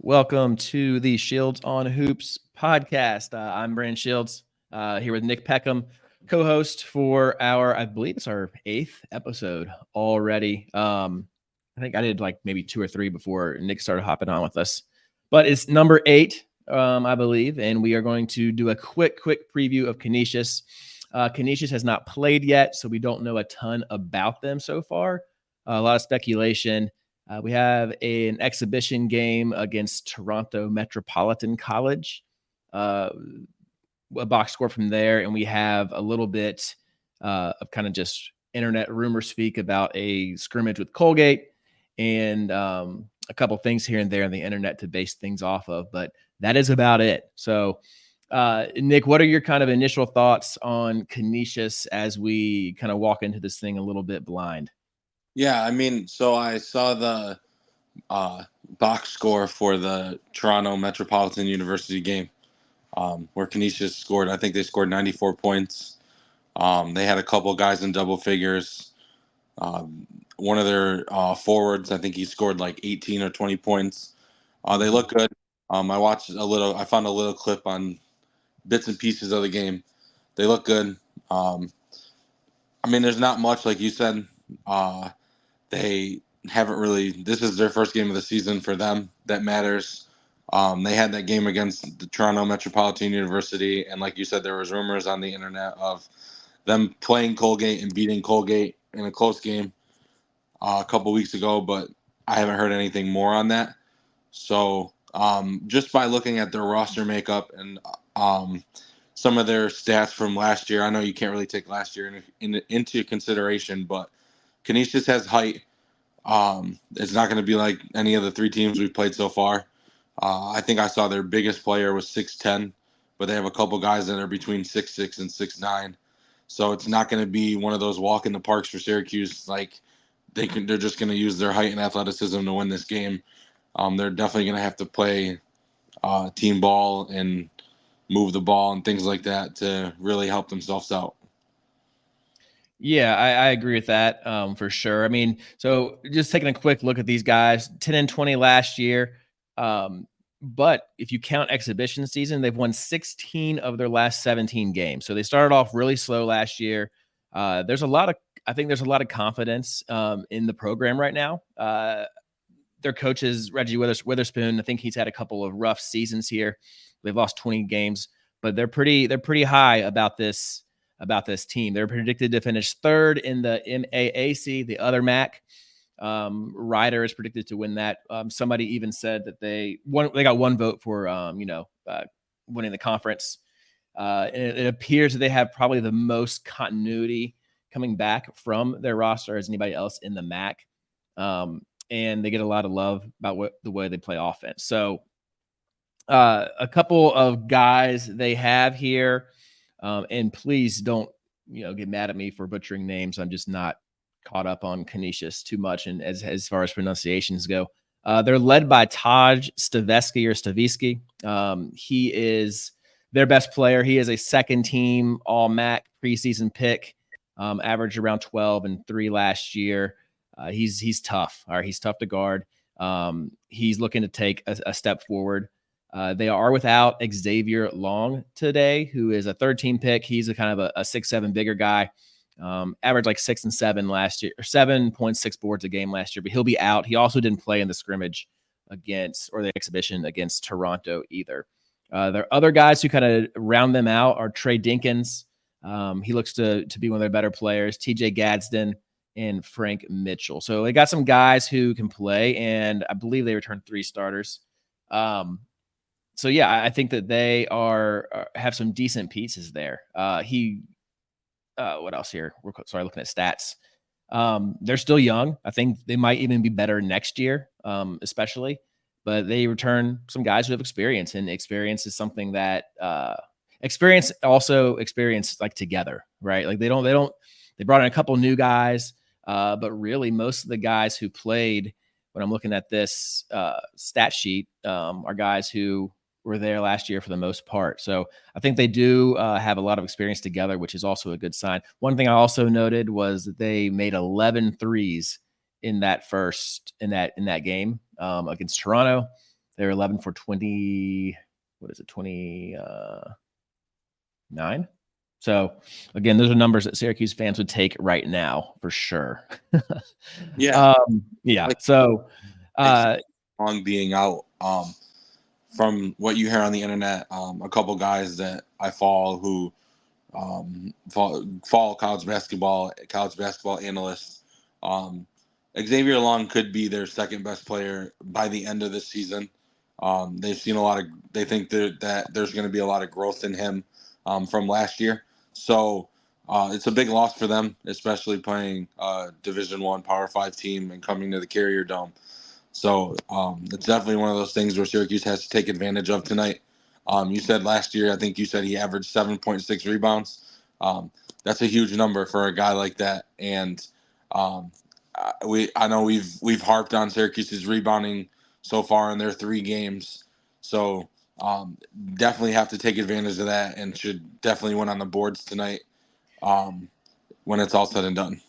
Welcome to the Shields on Hoops podcast. I'm Brandon Shields here with Nick Peckham, co-host for I believe it's our 8th episode already. I think I did like maybe 2 or 3 before Nick started hopping on with us, but it's number 8, I believe, and we are going to do a quick preview of Canisius. Canisius has not played yet, so we don't know a ton about them so far. A lot of speculation. We have an exhibition game against Toronto Metropolitan College, a box score from there, and we have a little bit of kind of just internet rumor speak about a scrimmage with Colgate and a couple things here and there on the internet to base things off of, but that is about it. So, Nick, what are your kind of initial thoughts on Canisius as we kind of walk into this thing a little bit blind? Yeah, so I saw the box score for the Toronto Metropolitan University game where Canisius scored. I think they scored 94 points. They had a couple guys in double figures. One of their forwards, I think he scored like 18 or 20 points. They look good. I found a little clip on bits and pieces of the game. They look good. There's not much, like you said. They haven't really. This is their first game of the season for them. That matters. They had that game against the Toronto Metropolitan University, and like you said, there was rumors on the internet of them playing Colgate and beating Colgate in a close game a couple weeks ago, but I haven't heard anything more on that. So just by looking at their roster makeup and some of their stats from last year, I know you can't really take last year into consideration, but Canisius has height. It's not going to be like any of the 3 teams we've played so far. I think I saw their biggest player was 6'10", but they have a couple guys that are between 6'6" and 6'9". So it's not going to be one of those walk in the parks for Syracuse. Like they're just going to use their height and athleticism to win this game. They're definitely going to have to play team ball and move the ball and things like that to really help themselves out. Yeah, I agree with that for sure. So just taking a quick look at these guys, 10-20 last year. But if you count exhibition season, they've won 16 of their last 17 games. So they started off really slow last year. I think there's a lot of confidence in the program right now. Their coach is Reggie Witherspoon. I think he's had a couple of rough seasons here. They've lost 20 games, but they're pretty high about this team. They're predicted to finish 3rd in the MAAC, the other MAC. Ryder is predicted to win that. Somebody even said that they got 1 vote for winning the conference. And it appears that they have probably the most continuity coming back from their roster as anybody else in the MAC. And they get a lot of love about the way they play offense. So a couple of guys they have here, and please don't get mad at me for butchering names. I'm just not caught up on Canisius too much, and as far as pronunciations go. They're led by Taj Stavisky. He is their best player. He is a second-team All-MAC preseason pick, averaged around 12 and 3 last year. He's tough. All right, he's tough to guard. He's looking to take a step forward. They are without Xavier Long today, who is a 13 pick. He's a kind of a 6'7" bigger guy. Averaged like 6 and 7 last year, or 7.6 boards a game last year, but he'll be out. He also didn't play in the scrimmage the exhibition against Toronto either. There are other guys who kind of round them out are Trey Dinkins. He looks to be one of their better players. TJ Gadsden and Frank Mitchell. So they got some guys who can play, and I believe they returned 3 starters. So yeah, I think that they have some decent pieces there. What else here? We're looking at stats. They're still young. I think they might even be better next year, especially. But they return some guys who have experience, and experience is something that experience like together, right? Like they brought in a couple new guys, but really most of the guys who played, when I'm looking at this stat sheet, are guys who were there last year for the most part. So I think they do have a lot of experience together, which is also a good sign. One thing I also noted was that they made 11 threes in that game against Toronto. They're 11 for 20. What is it? 29. So again, those are numbers that Syracuse fans would take right now for sure. Yeah, Yeah. like So, Long being out. From what you hear on the internet, a couple guys that I follow who follow college basketball analysts. Um, Xavier Long could be their second best player by the end of this season. They've seen a lot of. They think that there's going to be a lot of growth in him from last year. So it's a big loss for them, especially playing Division One Power Five team and coming to the Carrier Dome. So it's definitely one of those things where Syracuse has to take advantage of tonight. You said last year, I think you said he averaged 7.6 rebounds. That's a huge number for a guy like that. And um, I know we've harped on Syracuse's rebounding so far in their 3 games. So definitely have to take advantage of that and should definitely win on the boards tonight um, when it's all said and done.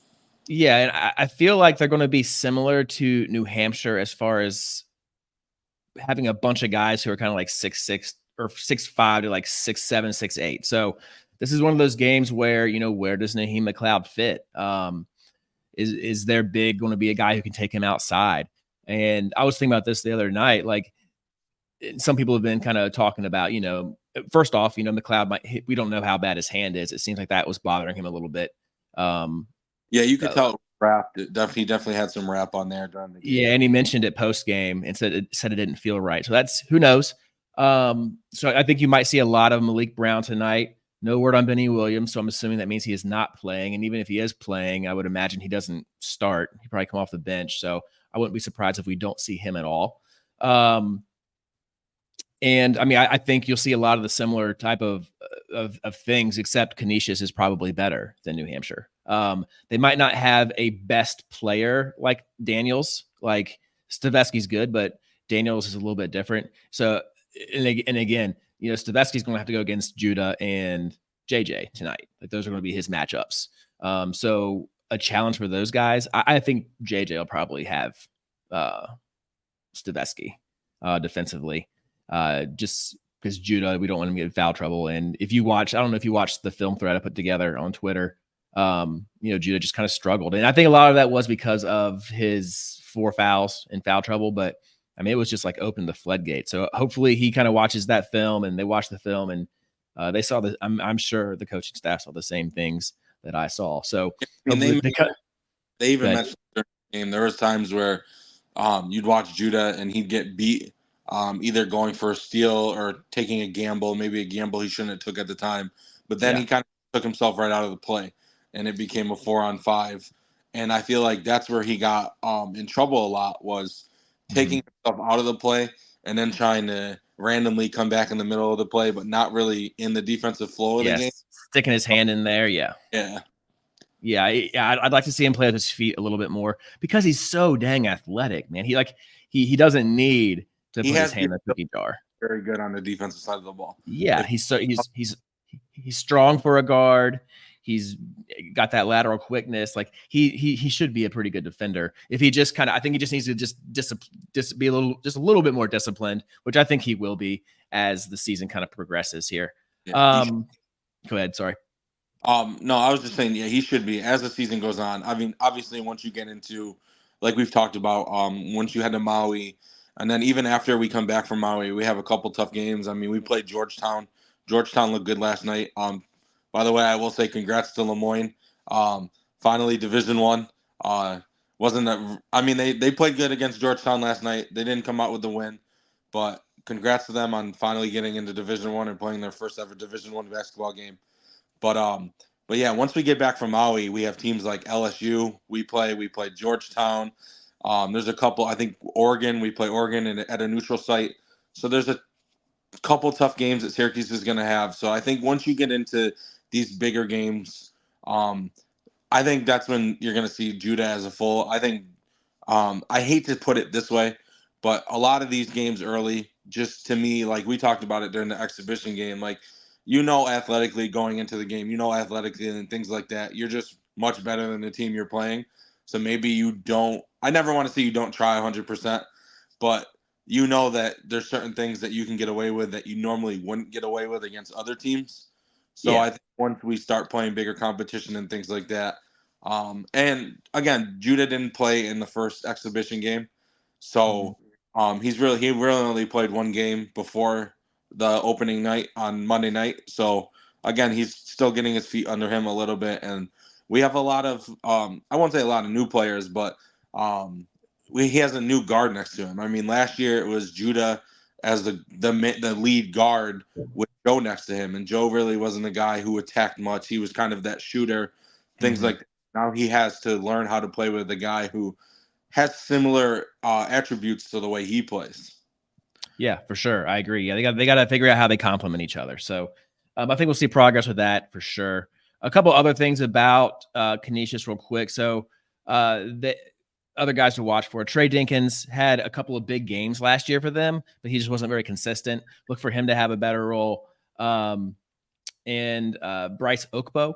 yeah, and I feel like they're going to be similar to New Hampshire as far as having a bunch of guys who are kind of like 6'6" or 6'5" to like 6'7", 6'8". So this is one of those games where, where does Naheem McLeod fit? Is their big going to be a guy who can take him outside? And I was thinking about this the other night. Like, some people have been kind of talking about, first off, McLeod we don't know how bad his hand is. It seems like that was bothering him a little bit. Um, Yeah, you could uh, tell rap. Definitely had some rap on there during the game. yeah, and he mentioned it post game and said it didn't feel right. So that's who knows. So I think you might see a lot of Malik Brown tonight. No word on Benny Williams, so I'm assuming that means he is not playing. And even if he is playing, I would imagine he doesn't start. He probably come off the bench. So I wouldn't be surprised if we don't see him at all. And I mean, I think you'll see a lot of the similar type of things, except Canisius is probably better than New Hampshire. They might not have a best player like Daniels. Like Stavesky's good, but Daniels is a little bit different. So, and again, Stavesky's going to have to go against Judah and JJ tonight. Like those are going to be his matchups. So a challenge for those guys. I think JJ will probably have uh, Stavesky defensively, just because Judah, we don't want him to get in foul trouble. And if you watch, I don't know if you watched the film thread I put together on Twitter, Judah just kind of struggled. And I think a lot of that was because of his 4 fouls and foul trouble. But I mean, it was just like open the floodgate. So hopefully he kind of watches that film and they watch the film and they saw the, I'm sure the coaching staff saw the same things that I saw. So I mean, hopefully they even mentioned during the game there was times where you'd watch Judah and he'd get beat either going for a steal or taking a gamble, maybe a gamble he shouldn't have took at the time. But then yeah. he kind of took himself right out of the play, and it became a 4-on-5. And I feel like that's where he got in trouble a lot was taking himself out of the play and then trying to randomly come back in the middle of the play, but not really in the defensive flow of the game. Yes. Sticking his hand in there. Yeah. Yeah. Yeah, I'd like to see him play with his feet a little bit more because he's so dang athletic, man. He doesn't need to He put his has hand in the cookie jar. very good on the defensive side of the ball. Yeah, If he's strong for a guard. He's got that lateral quickness. Like he should be a pretty good defender. If he just I think he just needs to just be a little bit more disciplined, which I think he will be as the season kind of progresses here. yeah, Go ahead. Sorry. No, I was just saying, yeah, he should be as the season goes on. I mean, obviously, once you get into, like we've talked about, once you head to Maui, and then even after we come back from Maui, we have a couple tough games. I mean, we played Georgetown. Georgetown looked good last night. By the way, I will say congrats to Lemoyne. Finally, Division One. Wasn't that? I mean, they played good against Georgetown last night. They didn't come out with the win, but congrats to them on finally getting into Division One and playing their first ever Division One basketball game. But but yeah, once we get back from Maui, we have teams like LSU. We play Georgetown. There's a couple. I think Oregon. We play Oregon at a neutral site. So there's a couple tough games that Syracuse is going to have. So I think once you get into these bigger games, um, I think that's when you're going to see Judah as a full. I think I hate to put it this way, but a lot of these games early, just to me, like we talked about it during the exhibition game, like athletically going into the game, athletically and things like that, you're just much better than the team you're playing. So maybe you don't. I never want to say you don't try 100%, but you know that there's certain things that you can get away with that you normally wouldn't get away with against other teams. So Yeah. I think once we start playing bigger competition and things like that, and again, Judah didn't play in the first exhibition game, Mhm. so he really only played one game before the opening night on Monday night. So again, he's still getting his feet under him a little bit, and we have a lot of I won't say a lot of new players, but um, he has a new guard next to him. I mean, last year it was Judah as the lead guard with Joe next to him, and Joe really wasn't a guy who attacked much. He was kind of that shooter, things Mhm. like that. Now he has to learn how to play with a guy who has similar attributes to the way he plays. Yeah, for sure. I agree. Yeah, they got to figure out how they complement each other. So, I think we'll see progress with that for sure. A couple other things about Canisius, real quick. So, the other guys to watch for: Trey Dinkins had a couple of big games last year for them, but he just wasn't very consistent. Look for him to have a better role. And Bryce Okpo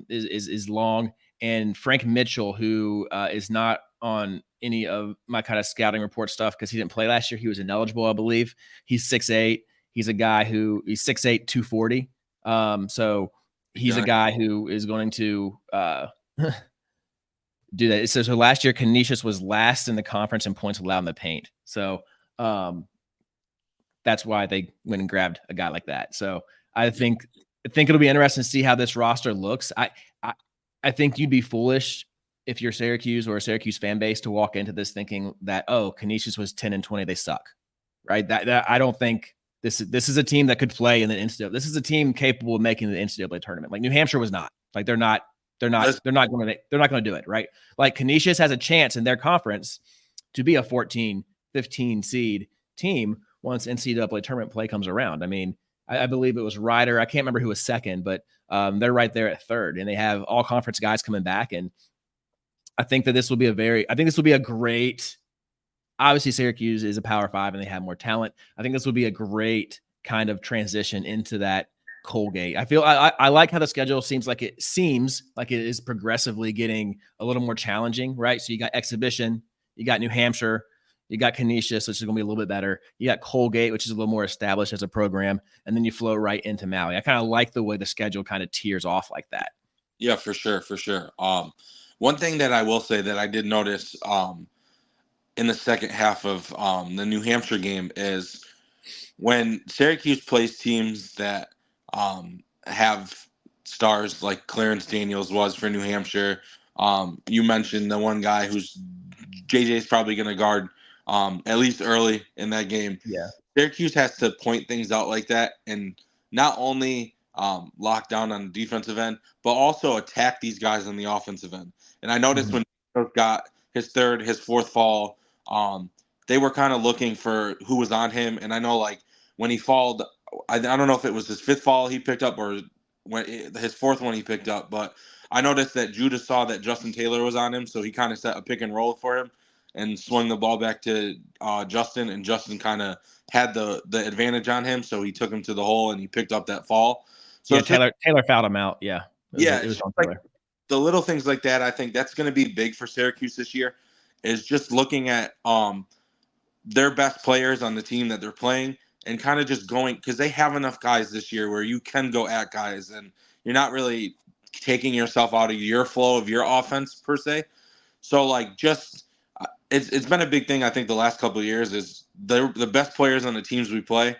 is long, and Frank Mitchell, who is not on any of my kind of scouting report stuff because he didn't play last year. He was ineligible, I believe. He's 6'8". He's a guy who he's 6'8", 240. So he's a Okay. guy who is going to do that. So last year, Canisius was last in the conference in points allowed in the paint. So um, that's why they went and grabbed a guy like that. So I think it'll be interesting to see how this roster looks. I I think you'd be foolish if you're Syracuse or a Syracuse fan base to walk into this thinking that, oh, Canisius was 10-20, they suck. Right? That I don't think this is a team that could play in the NCAA. This is a team capable of making the NCAA tournament. Like New Hampshire was not. Like they're not going to do it, right? Like Canisius has a chance in their conference to be a 14, 15 seed team once NCAA tournament play comes around. I mean, I believe it was Ryder. I can't remember who was second, but they're right there at third, and they have all conference guys coming back. And I think this will be a great. Obviously, Syracuse is a Power Five, and they have more talent. I think this will be a great kind of transition into that Colgate. I like how the schedule seems like it is progressively getting a little more challenging, right? So you got exhibition, you got New Hampshire, you got Canisius, which is going to be a little bit better. You got Colgate, which is a little more established as a program, and then you flow right into Maui. I kind of like the way the schedule kind of tears off like that. Yeah, for sure, for sure. One thing that I will say that I did notice in the second half of the New Hampshire game is when Syracuse plays teams that have stars like Clarence Daniels was for New Hampshire. You mentioned the one guy who's JJ is probably going to guard at least early in that game. Yeah. Syracuse has to point things out like that and not only lock down on the defensive end, but also attack these guys on the offensive end. And I noticed Mhm. when he got his fourth fall, they were kind of looking for who was on him. And I know like when he falled, I don't know if it was his fifth fall he picked up or his fourth one he picked up, but I noticed that Judah saw that Justin Taylor was on him, so he kind of set a pick and roll for him and swung the ball back to Justin, and Justin kind of had the advantage on him, so he took him to the hole and he picked up that fall. So Yeah, it's just Taylor fouled him out. Yeah, yeah, it it's was just on like Taylor. the little things like that. I think that's going to be big for Syracuse this year. Is just looking at their best players on the team that they're playing and kind of just going because they have enough guys this year where you can go at guys and you're not really taking yourself out of your flow of your offense per se. So like just it's been a big thing I think the last couple of years is the best players on the teams we play,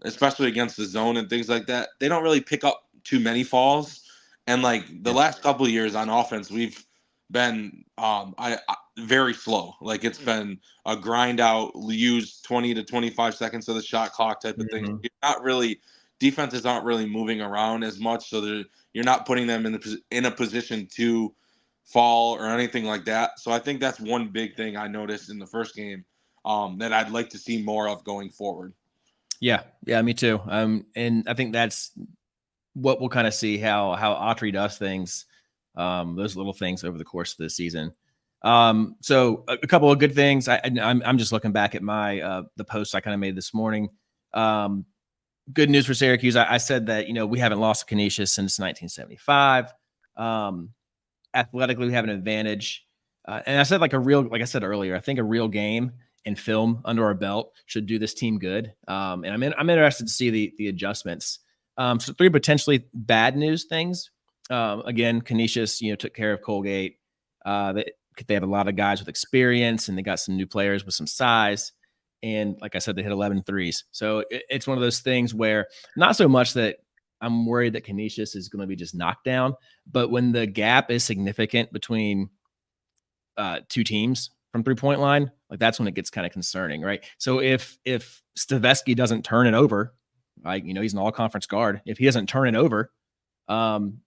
especially against the zone and things like that. They don't really pick up too many falls, and like the Yeah. last couple of years on offense, we've been I very slow. Like it's been a grind out, use 20 to 25 seconds of the shot clock type of thing. Mhm. You're not really defenses aren't really moving around as much, so you're not putting them in a position to fall or anything like that. So I think that's one big thing I noticed in the first game that I'd like to see more of going forward. Yeah, yeah, me too. And I think that's what we'll kind of see how Autry does things, those little things over the course of the season. So a couple of good things. I'm just looking back at my the post I kind of made this morning. Good news for Syracuse. I said that we haven't lost a Canisius since 1975. Athletically, we have an advantage. And I said like I said earlier, I think a real game and film under our belt should do this team good. And I'm interested to see the adjustments. So 3 potentially bad news things. Again, Canisius, took care of Colgate. They have a lot of guys with experience, and they got some new players with some size. And like I said, they hit 11 threes. So it's one of those things where not so much that I'm worried that Canisius is going to be just knocked down, but when the gap is significant between 2 teams from 3-point line, like that's when it gets kind of concerning, right? So if Staveski doesn't turn it over, like he's an all-conference guard. If he doesn't turn it over, and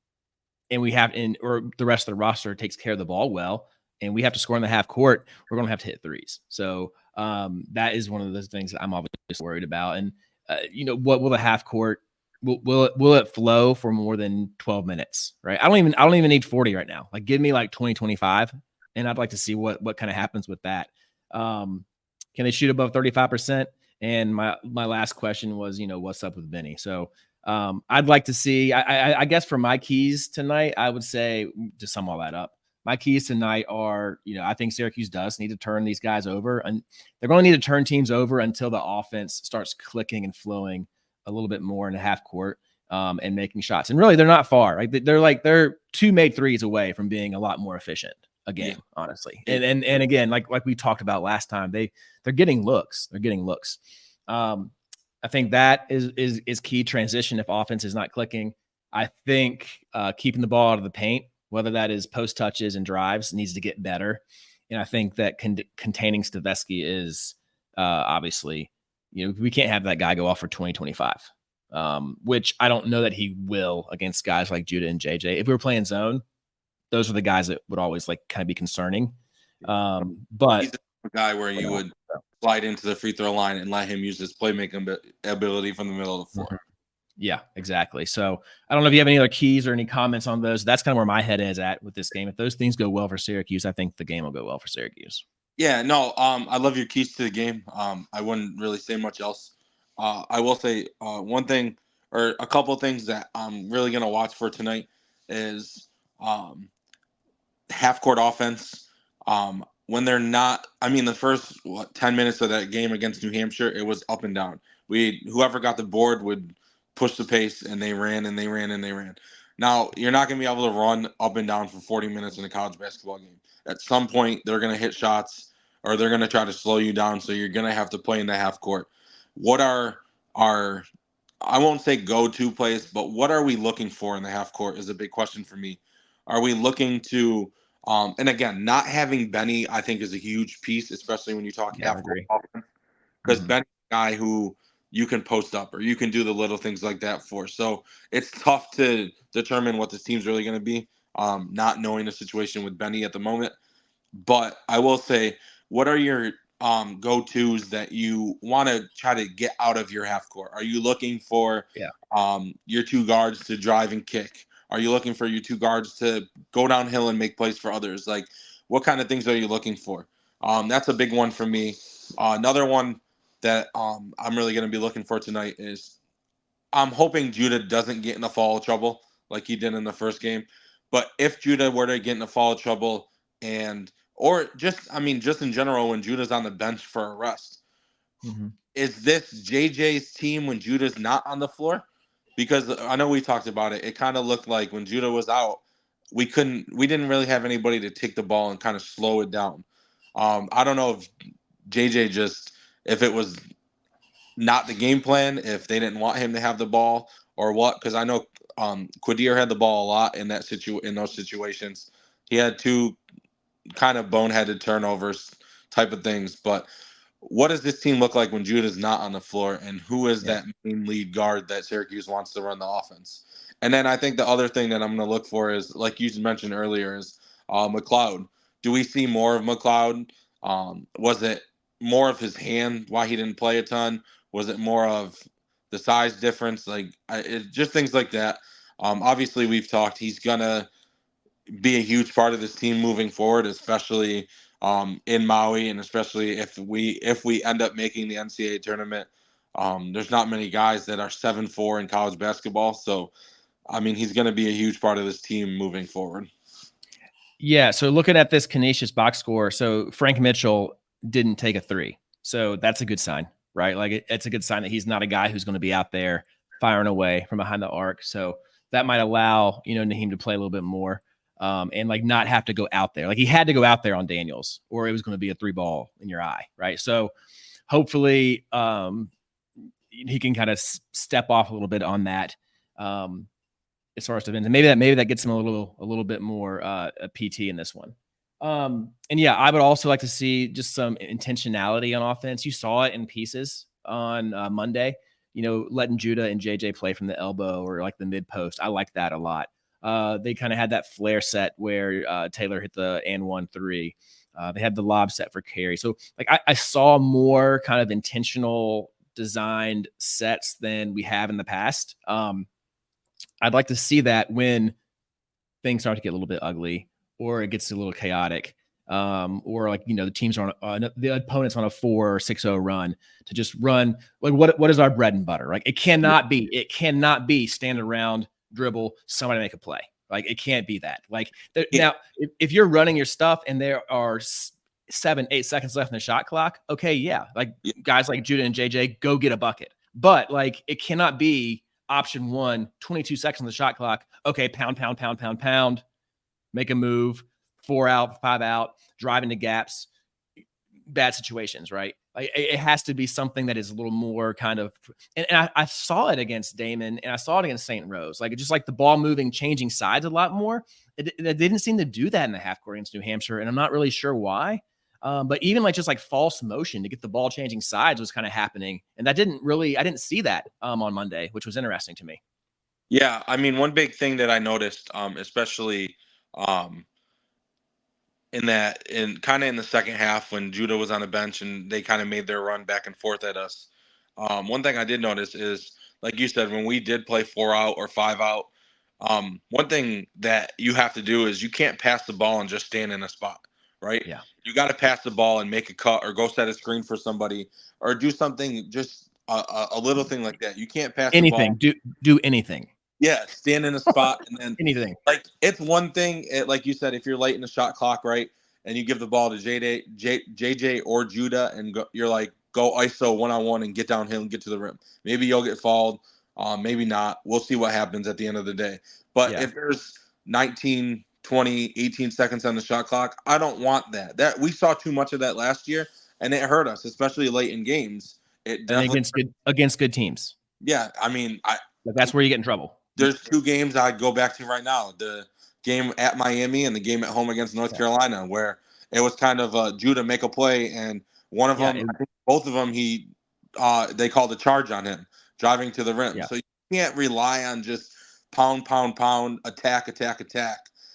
or the rest of the roster takes care of the ball well, and we have to score in the half court, we're going to have to hit threes. So that is one of those things that I'm obviously worried about. And what will the half court will it flow for more than 12 minutes? Right? I don't even need 40 right now. Like give me like 20, 25, and I'd like to see what kind of happens with that. Can they shoot above 35%? And my last question was, what's up with Benny? So I'd like to see, I guess for my keys tonight, I would say, to sum all that up, my keys tonight are, I think Syracuse does need to turn these guys over, and they're going to need to turn teams over until the offense starts clicking and flowing a little bit more in the half court, and making shots. And really, they're not far, right? They're 2 made threes away from being a lot more efficient again, honestly. And again, like we talked about last time, they're getting looks. They're getting looks. I think that is key transition if offense is not clicking. I think keeping the ball out of the paint, whether that is post touches and drives, needs to get better. And I think that containing Staveski is obviously, we can't have that guy go off for 20-25, which I don't know that he will against guys like Judah and JJ. If we were playing zone, those are the guys that would always kind of be concerning. But he's a guy where you would slide into the free throw line and let him use his playmaking ability from the middle of the floor. Yeah, exactly. So I don't know if you have any other keys or any comments on those. That's kind of where my head is at with this game. If those things go well for Syracuse, I think the game will go well for Syracuse. Yeah, no, I love your keys to the game. I wouldn't really say much else. I will say one thing or a couple of things that I'm really going to watch for tonight is half court offense. When they're not, the first 10 minutes of that game against New Hampshire, it was up and down. Whoever got the board would push the pace, and they ran and they ran and they ran. Now, you're not going to be able to run up and down for 40 minutes in a college basketball game. At some point, they're going to hit shots, or they're going to try to slow you down, so you're going to have to play in the half court. What are our, I won't say go-to plays, but what are we looking for in the half court is a big question for me. Are we looking to and again, not having Benny, I think, is a huge piece, especially when you talk half court offense, because Benny's a guy who you can post up or you can do the little things like that for. So it's tough to determine what this team's really going to be, not knowing the situation with Benny at the moment. But I will say, what are your go-tos that you want to try to get out of your half court? Are you looking for your 2 guards to drive and kick? Are you looking for your 2 guards to go downhill and make plays for others? Like, what kind of things are you looking for? That's a big one for me. Another one that I'm really going to be looking for tonight is I'm hoping Judah doesn't get into foul trouble like he did in the first game. But if Judah were to get into foul trouble or just in general, when Judah's on the bench for a rest, is this JJ's team when Judah's not on the floor? Because I know we talked about it. It kind of looked like when Judah was out, we didn't really have anybody to take the ball and kind of slow it down. I don't know if JJ if it was not the game plan, if they didn't want him to have the ball or what, because I know Quadir had the ball a lot in those situations. He had 2 kind of boneheaded turnovers type of things, but what does this team look like when Judah's not on the floor, and who is that main lead guard that Syracuse wants to run the offense? And then I think the other thing that I'm going to look for is, like you mentioned earlier, is McLeod. Do we see more of McLeod? Was it more of his hand, why he didn't play a ton? Was it more of the size difference? Just things like that. Obviously, we've talked. He's going to be a huge part of this team moving forward, especially in Maui, and especially if we end up making the NCAA tournament. There's not many guys that are 7'4" in college basketball, so he's going to be a huge part of this team moving forward. Yeah. So looking at this Canisius box score, so Frank Mitchell didn't take a 3. So that's a good sign, right? Like it's a good sign that he's not a guy who's going to be out there firing away from behind the arc. So that might allow, Naheem to play a little bit more, and like not have to go out there. Like he had to go out there on Daniels, or it was going to be a 3 ball in your eye, right? So hopefully he can kind of step off a little bit on that. As far as defense, and maybe that gets him a little bit more a PT in this one. And yeah, I would also like to see just some intentionality on offense. You saw it in pieces on Monday. Letting Judah and JJ play from the elbow or like the mid post. I like that a lot. They kind of had that flare set where Taylor hit the and 1-3. They had the lob set for carry. So like I saw more kind of intentional designed sets than we have in the past. I'd like to see that when things start to get a little bit ugly or it gets a little chaotic, or like, the teams are on the opponent's on a 4 or 6-0 run, to just run like what is our bread and butter? Like it cannot be stand around, dribble, somebody make a play. Like it can't be that. Like now, if you're running your stuff and there are 7-8 seconds left in the shot clock, okay, yeah, like guys like Judah and JJ go get a bucket. But like it cannot be option 1, 22 seconds on the shot clock. Okay, pound, make a move, 4 out, 5 out, drive into gaps, bad situations, right? Like it has to be something that is a little more kind of, and I saw it against Damon and I saw it against St. Rose, like just like the ball moving, changing sides a lot more. They didn't seem to do that in the half court against New Hampshire, and I'm not really sure why. But even like just like false motion to get the ball changing sides was kind of happening, and I didn't see that on Monday, which was interesting to me. Yeah, I mean, one big thing that I noticed, especially um, in kind of in the second half when Judah was on the bench and they kind of made their run back and forth at us. One thing I did notice is, like you said, when we did play 4 out or 5 out, one thing that you have to do is you can't pass the ball and just stand in a spot, right? Yeah. You got to pass the ball and make a cut or go set a screen for somebody or do something, just a little thing like that. You can't pass the ball. Do anything. Yeah, stand in a spot and then Anything. like it's one thing, like you said, if you're late in the shot clock, right, and you give the ball to JJ or Judah, and you're like, go ISO 1-on-1 and get downhill and get to the rim. Maybe you'll get fouled, maybe not. We'll see what happens at the end of the day. But if there's 19, 20, 18 seconds on the shot clock, I don't want that. That we saw too much of that last year, and it hurt us, especially late in games. It definitely against good teams. Yeah, I mean, that's where you get in trouble. There's 2 games I'd go back to right now: the game at Miami and the game at home against North Carolina, where it was kind of Judah make a play, and one of them, I think both of them, they called a charge on him driving to the rim. Yeah. So you can't rely on just pound, attack,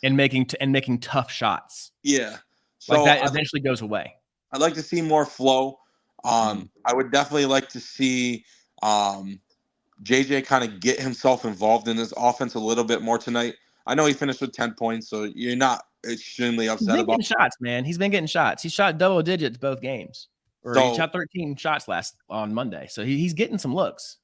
and making tough shots. Yeah, so like that eventually goes away. I'd like to see more flow. I would definitely like to see JJ kind of get himself involved in this offense a little bit more tonight. I know he finished with 10 points, so you're not extremely upset about shots, man. He's been getting shots. He shot double digits both games. He shot 13 shots on Monday. So he's getting some looks.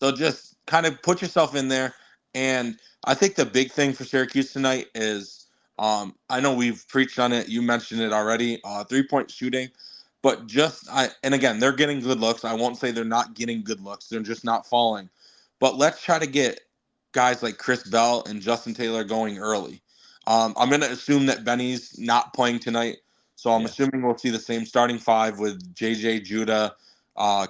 So just kind of put yourself in there. And I think the big thing for Syracuse tonight is, I know we've preached on it. You mentioned it already, 3-point shooting. But and again, they're getting good looks. I won't say they're not getting good looks. They're just not falling. But let's try to get guys like Chris Bell and Justin Taylor going early. I'm going to assume that Benny's not playing tonight. So I'm assuming we'll see the same starting 5 with JJ, Judah,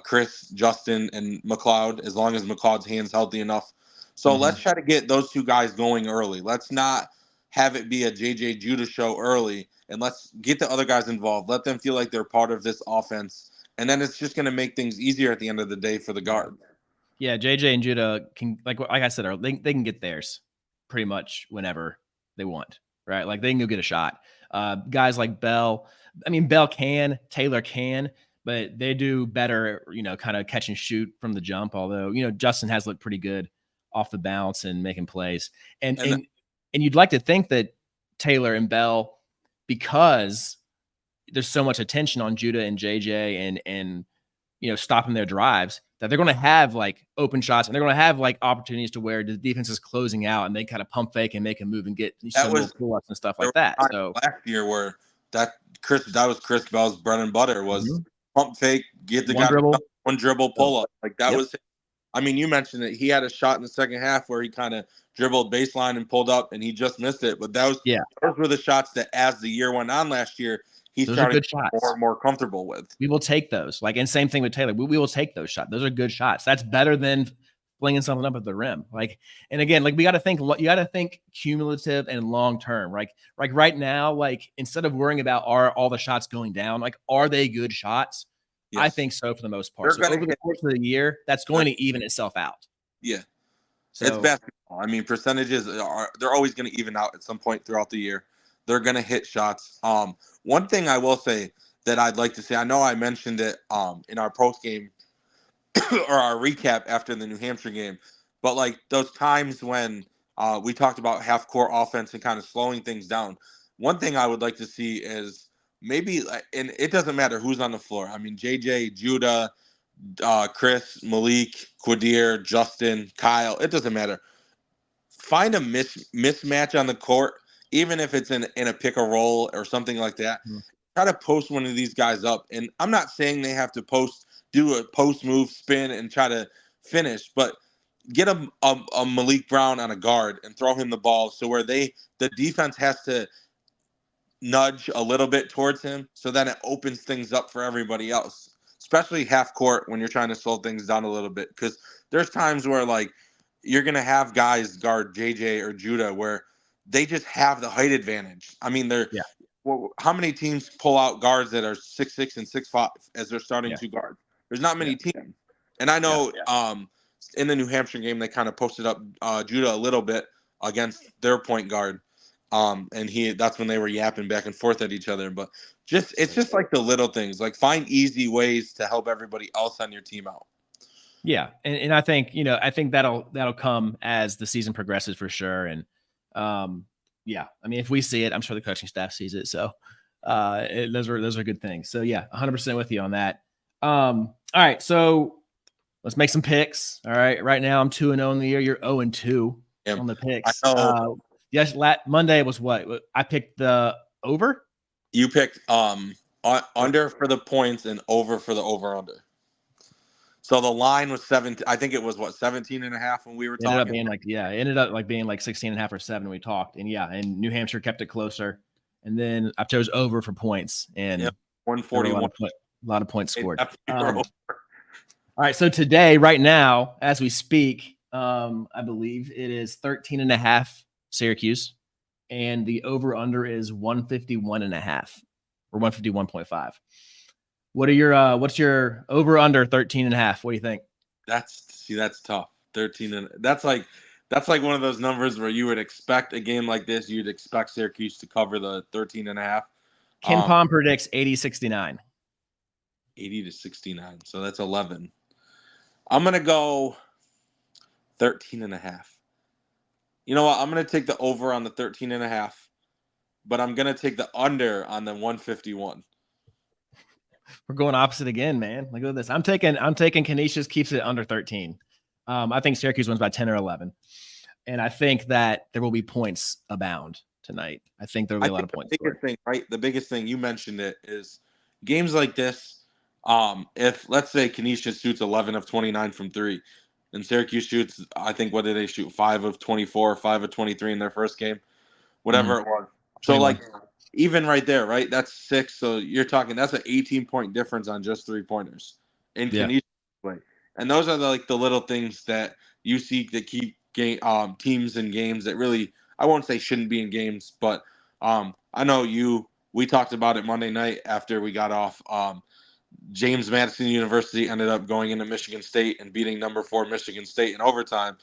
Chris, Justin, and McLeod, as long as McLeod's hand's healthy enough. So let's try to get those 2 guys going early. Let's not have it be a JJ Judah show early, and let's get the other guys involved. Let them feel like they're part of this offense. And then it's just going to make things easier at the end of the day for the guard. Yeah, JJ and Judah can, like I said, they can get theirs pretty much whenever they want, right? Like they can go get a shot. Guys like Bell, Bell can, Taylor can, but they do better, kind of catch and shoot from the jump. Although, Justin has looked pretty good off the bounce and making plays. And you'd like to think that Taylor and Bell, because there's so much attention on Judah and JJ and stopping their drives, that they're going to have like open shots and they're going to have like opportunities to where the defense is closing out and they kind of pump fake and make a move and get some pull-ups and stuff like that. So last year where that was Chris Bell's bread and butter was pump fake, get the One guy dribble. one dribble So, pull up. Like that yep. was. I mean, you mentioned it. He had a shot in the second half where he kind of dribbled baseline and pulled up, and he just missed it. But those were the shots that, as the year went on last year, he Those are started good to get more shots. and more comfortable with. We will take those. Like, and same thing with Taylor. We will take those shots. Those are good shots. That's better than flinging something up at the rim. Like, and again, like you got to think cumulative and long term. Like right now, like instead of worrying about are all the shots going down, like are they good shots? Yes. I think so for the most part. They're So over the course of the year, that's going to even itself out. Yeah. So it's basketball. I mean, percentages they're always going to even out at some point throughout the year. They're going to hit shots. One thing I will say that I'd like to say, I know I mentioned it in our post game or our recap after the New Hampshire game, but like those times when we talked about half court offense and kind of slowing things down. One thing I would like to see is maybe, and it doesn't matter who's on the floor. I mean, JJ, Judah, Chris, Malik, Quadir, Justin, Kyle. It doesn't matter. Find a mismatch on the court, even if it's in a pick and roll or something like that. Mhm. Try to post one of these guys up. And I'm not saying they have to do a post move spin and try to finish, but get a Malik Brown on a guard and throw him the ball so where the defense has to nudge a little bit towards him, so then it opens things up for everybody else, especially half court when you're trying to slow things down a little bit. Because there's times where like you're gonna have guys guard JJ or Judah where they just have the height advantage. I mean, well, how many teams pull out guards that are 6'6" and 6'5" as their starting two guards? There's not many teams. And I know in the New Hampshire game they kind of posted up Judah a little bit against their point guard. And that's when they were yapping back and forth at each other. But it's just like the little things. Like find easy ways to help everybody else on your team out. Yeah, and I think I think that'll come as the season progresses for sure. And yeah, I mean, if we see it, I'm sure the coaching staff sees it. So those are good things. So yeah, 100% with you on that. All right, so let's make some picks. All right, right now I'm 2-0 in the year. You're 0-2 on the picks. Yes, Monday was what I picked the over. You picked under for the points and over for the over under. So the line was 17. I think it was 17 and a half when we were talking. It ended up being like 16 and a half or 7 when we talked. And and New Hampshire kept it closer. And then I chose over for points and 141. A lot of points scored. All right. So today, right now, as we speak, I believe it is 13 and a half Syracuse. And the over under is 151 and a half or 151.5. What's your over under 13 and a half? What do you think? That's tough. 13 and that's like one of those numbers where you would expect a game like this, you'd expect Syracuse to cover the 13 and a half. Ken Palm predicts 80-69. 80-69. So that's 11. I'm going to go 13 and a half. You know what? I'm going to take the over on the 13 and a half, but I'm going to take the under on the 151. We're going opposite again, man. Look at this. I'm taking Canisius keeps it under 13. I think Syracuse wins by 10 or 11. And I think that there will be points abound tonight. I think there will be a lot of points. The biggest thing, you mentioned it, is games like this. If let's say Canisius shoots 11 of 29 from 3, and Syracuse shoots, I think, what did they shoot? 5 of 24, 5 of 23 in their first game, whatever it was. So 21. like even right there, right? That's 6. So you're talking that's an 18-point difference on just 3-pointers in Canisius play. And those are the little things that you see that keep teams in games that really, I won't say shouldn't be in games, but I know we talked about it Monday night after we got off. James Madison University ended up going into Michigan State and beating number 4 Michigan State in overtime.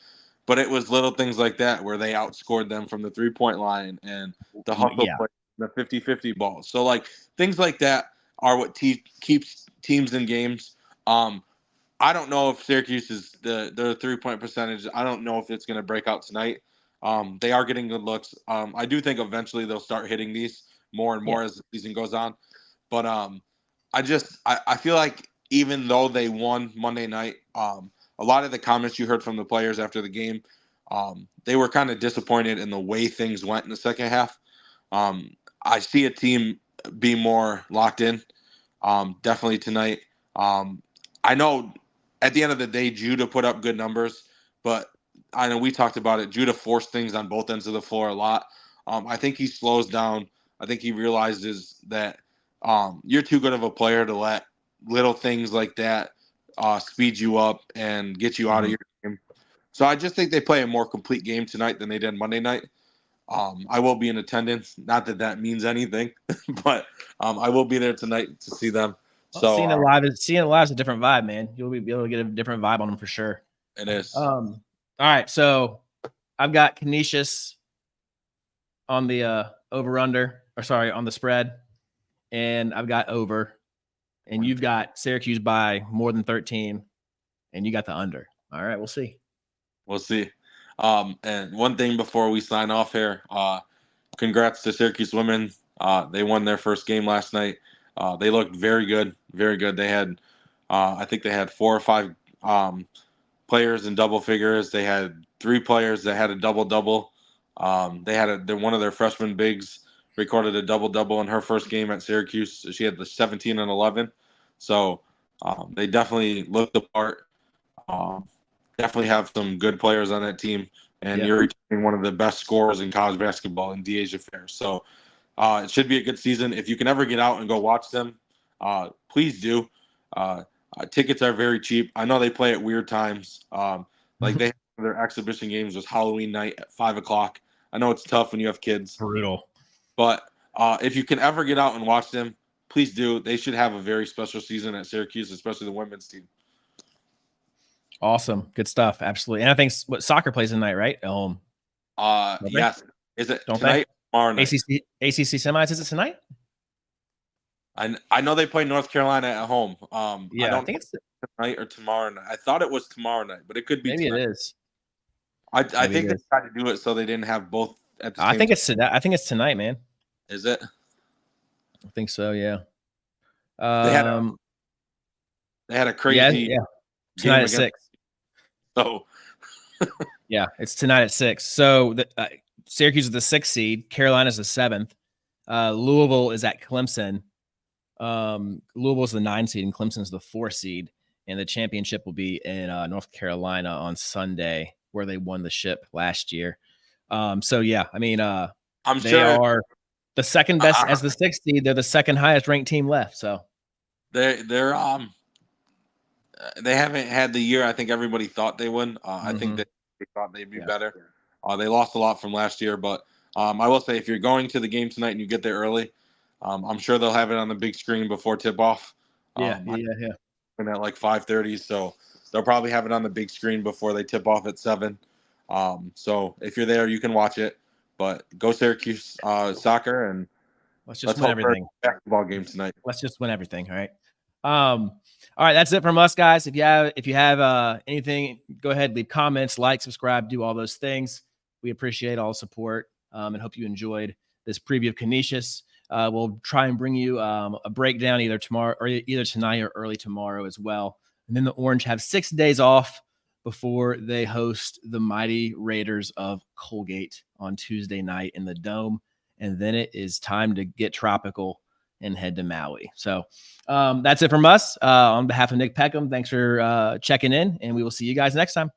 But it was little things like that where they outscored them from the 3-point line and the hustle play, the 50-50 balls. So like things like that are what keeps teams in games. I don't know if Syracuse is their 3-point percentage. I don't know if it's going to break out tonight. They are getting good looks. I do think eventually they'll start hitting these more and more as the season goes on. But I feel like even though they won Monday night, a lot of the comments you heard from the players after the game, they were kind of disappointed in the way things went in the second half. I see a team be more locked in. definitely tonight. I know at the end of the day, Judah put up good numbers, but I know we talked about it. Judah forced things on both ends of the floor a lot. I think he slows down. I think he realizes that you're too good of a player to let little things like that speed you up and get you out of your game. So I just think they play a more complete game tonight than they did Monday night. I will be in attendance. Not that that means anything, but I will be there tonight to see them. Well, So seeing it live is a different vibe, man. You'll be able to get a different vibe on them for sure. it is. All right, so I've got Canisius on the over under, or sorry, on the spread, and I've got over, and you've got Syracuse by more than 13, and you got the under. All right, we'll see. We'll see. And one thing before we sign off here, congrats to Syracuse women. They won their first game last night. They looked very good, very good. They had, I think they had 4 or 5 players in double figures. They had 3 players that had a double double. They had one of their freshman bigs recorded a double double in her first game at Syracuse. She had the 17 and 11. So they definitely looked the part. Um, Definitely have some good players on that team, and Yeah. you're returning one of the best scorers in college basketball in De'Asia Fair. So it should be a good season. If you can ever get out and go watch them, please do. Tickets are very cheap. I know they play at weird times. Like they their exhibition games was Halloween night at 5 o'clock. I know it's tough when you have kids, Brutal. but if you can ever get out and watch them, please do. They should have a very special season at Syracuse, especially the women's team. Awesome. Good stuff. Absolutely. And I think what soccer plays tonight, right? Yes. Is it Don't tonight or tomorrow night? ACC semis, is it tonight? I know they play North Carolina at home. Yeah, I don't I think it's tonight or tomorrow night. I thought it was tomorrow night, but it could be maybe tonight. it is. I Maybe think it they is. tried to do it so they didn't have both at the I same think time. I think it's tonight, man. Is it? I think so, yeah. They had a crazy Yeah. Tonight game at against 6. so Yeah, it's tonight at 6. So Syracuse is the 6th seed, Carolina's the 7th. Louisville is at Clemson. Louisville's the 9th seed and Clemson's the 4th seed. And the championship will be in North Carolina on Sunday, where they won the ship last year. So yeah, I mean, I'm they sure are the second best as the 6th seed. They're the second highest ranked team left. So they haven't had the year I think everybody thought they would. I think that they thought they'd be better. They lost a lot from last year, but I will say if you're going to the game tonight and you get there early, I'm sure they'll have it on the big screen before tip off. Yeah. And at like 5:30, so they'll probably have it on the big screen before they tip off at 7. So if you're there, you can watch it. But go Syracuse soccer, and Let's just win everything. For a basketball game tonight. Let's just win everything. All right. All right, that's it from us, guys. If you have anything, go ahead, leave comments, like, subscribe, do all those things. We appreciate all the support, and hope you enjoyed this preview of Canisius. We'll try and bring you a breakdown either tomorrow or either tonight or early tomorrow as well. And then the Orange have 6 days off before they host the mighty Raiders of Colgate on Tuesday night in the Dome. And then it is time to get tropical and head to Maui. So that's it from us. On behalf of Nick Peckham, thanks for checking in, and we will see you guys next time.